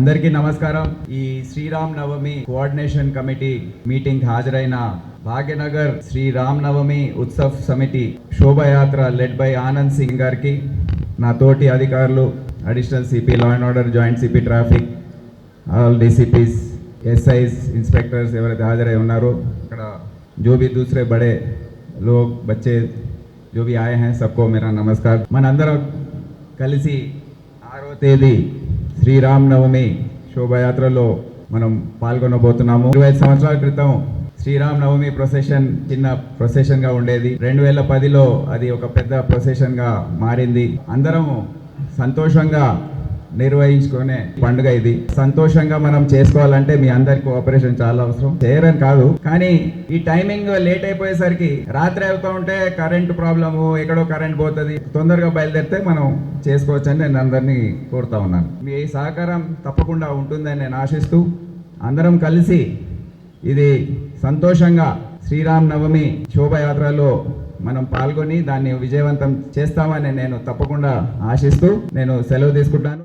అందరికీ నమస్కారం. ఈ Sriram Navami coordination committee meeting హాజరైన భాగ్యనగర్ శ్రీరామ్ నవమి ఉత్సవ్ సమితి శోభయాత్ర లెడ్ బై ఆనంద్ సింగ్ గారికి, నా తోటి అధికారులు, additional CP law and order, joint CP traffic, all DCPs, SIs, inspectors ఎవరైతే హాజరై ఉన్నారో, ఇక్కడ जो भी दूसरे बड़े लोग, बच्चे जो भी आए हैं, सबको मेरा नमस्कार. మనందరం కలిసి 6వ తేదీ శ్రీరామ్ నవమి శోభయాత్రలో మనం పాల్గొనబోతున్నాము. 25 సంవత్సరాల క్రితం శ్రీరామ్ నవమి ప్రొసెషన్ చిన్న ప్రొసెషన్గా ఉండేది. 2010లో అది ఒక పెద్ద ప్రొసెషన్గా మారింది. అందరం సంతోషంగా నిర్వహించుకునే పండుగ ఇది. సంతోషంగా మనం చేసుకోవాలంటే మీ అందరి కోఆపరేషన్ చాలా అవసరం. చేయరని కాదు, కానీ ఈ టైమింగ్ లేట్ అయిపోయేసరికి రాత్రి అవుతూ ఉంటే కరెంట్ ప్రాబ్లము, ఎక్కడో కరెంట్ పోతుంది. తొందరగా బయలుదేరితే మనం చేసుకోవచ్చని నేను అందరినీ కోరుతా ఉన్నాను. మీ సహకారం తప్పకుండా ఉంటుందని నేను ఆశిస్తూ, అందరం కలిసి ఇది సంతోషంగా శ్రీరామ్ నవమి శోభయాత్రలో మనం పాల్గొని దాన్ని విజయవంతం చేస్తామని నేను తప్పకుండా ఆశిస్తూ నేను సెలవు తీసుకుంటాను.